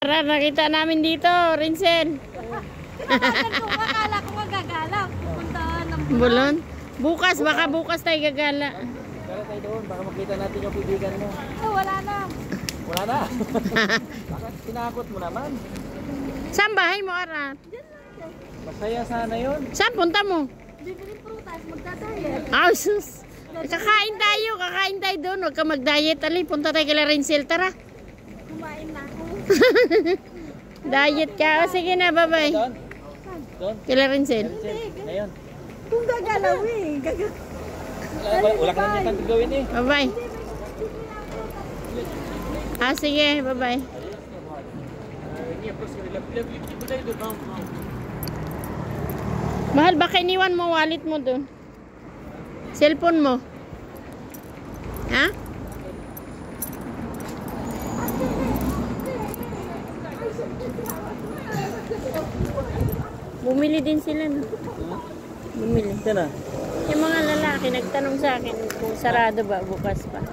Nakita namin dito, Rinsel. Akala ko magagala. Pupunta ng Bulon. Bukas, baka bukas tayo gagala. Kaya tayo doon, baka makita natin yung kaibigan mo. Wala na. Wala na. Bakit tinakot mo naman? Saan bahay mo, Arat? Masaya sana yun. Saan punta mo? Bibili prutas, magdadayet. Ah, sus. Kakain tayo doon. Huwag ka mag-diet. Ali, punta tayo kila Rinsel, tara. Kumain na ako. Diet ka. O, sige na, bye-bye. Doon? Doon? Kila Rinsel. Ngayon. Kung gagalawin. Wala ka naman yung gawin eh. Bye-bye. Ah, sige, bye-bye. Mahal, baka iniwan mo wallet mo doon. Cellphone mo. Ha? Bumili din sila, no? Bumili. Ito na. Yung mga lalaki nagtanong sa akin kung sarado ba bukas pa.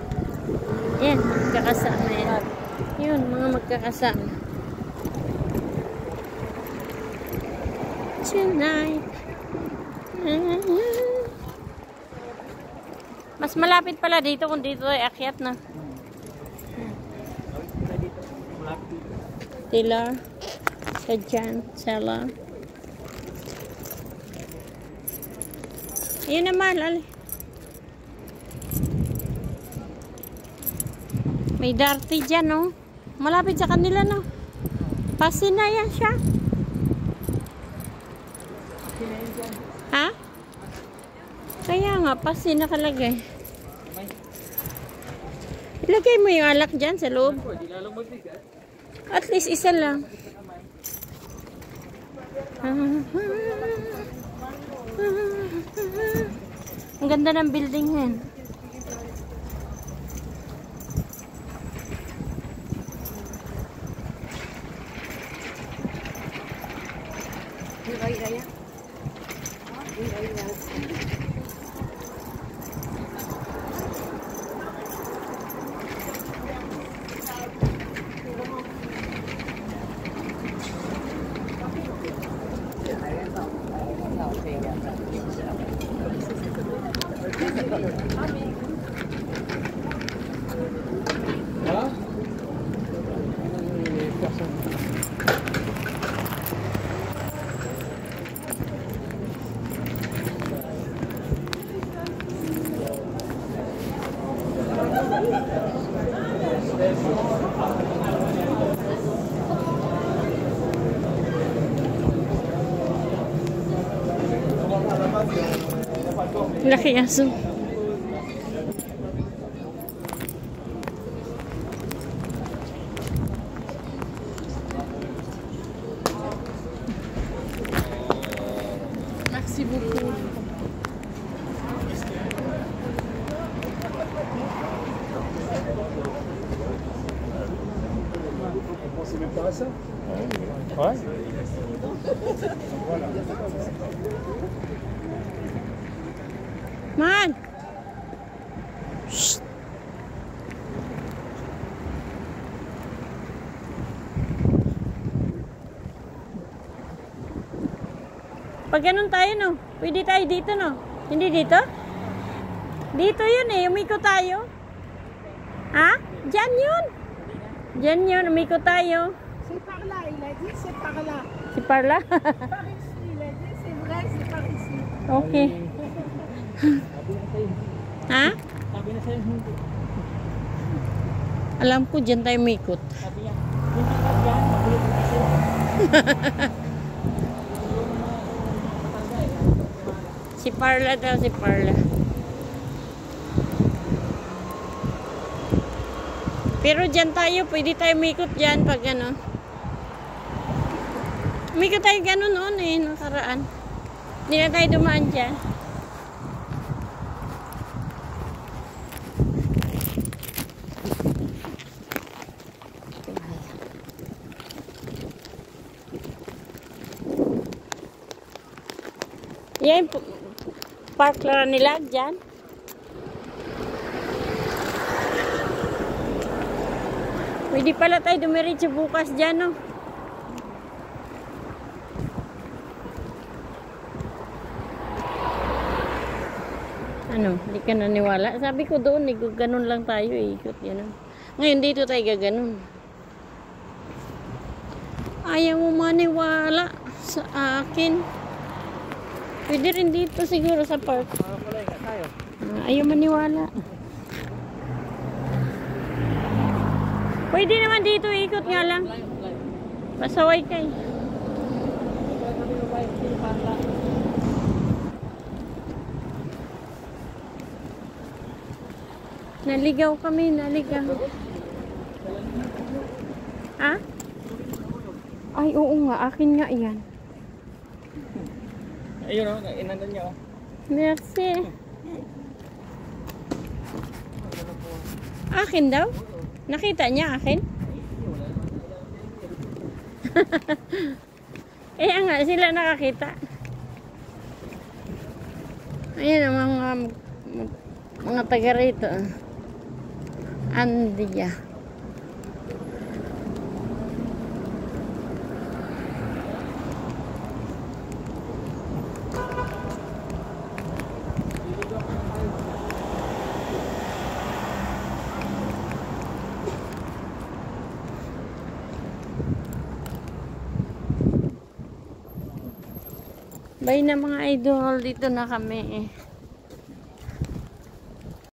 Yan, magkakasama yan. Yun, mga magkakasama. Tonight. Mas malapit pala dito kung dito ay akyat na. Taylor. Sadyan. Sala. Ayun naman, ali. May darty dyan, no? Malapit sa kanila, no? Pasin na yan siya. Ha? Kaya nga, pasin nakalagay. Ilagay mo yung alak dyan sa loob. At least isa lang. Ang ganda ng building yan. Laki aso. Merci beaucoup. C'est même pas ça. Ouais. Voilà. Man! Shh! Pag ganun tayo, no? Pwede tayo dito, no? Hindi dito? Dito yun eh. Umikot tayo. Ha? Diyan yun. Diyan yun. Umikot tayo. C'est par là, il a dit c'est par là. Si Parla? Par ici, il a dit c'est vrai, c'est par ici. Okay. Ha? Sabi na sa'yo hindi. Alam ko, dyan tayo umikot. Sabi niya, hindi ka dyan, magulit na kasi. Si Parla daw, si Parla. Pero dyan tayo, pwede tayo umikot dyan pag ano. Umikot tayo gano'n noon eh, nakaraan. Hindi na tayo dumaan dyan. Yan, park lang nila dyan. Pwede pala tayo dumiretso bukas dyan, no? Ano, hindi ka naniwala? Sabi ko doon, ganun lang tayo, ikot yan. Ngayon dito tayo gaganon. Ayaw mo maniwala sa akin. Pwede rin dito siguro sa park. Ayaw maniwala. Pwede naman dito, ikot nga lang. Pasaway kay. Naligaw kami, naligaw. Ha? Ay, oo nga, akin nga yan. Ayun o, inandun niya o. Merci. Akin daw? Nakita niya akin? Eh nga, sila nakakita. Ayan ang mga taga rito. Andiya. Bye na mga idol, dito na kami.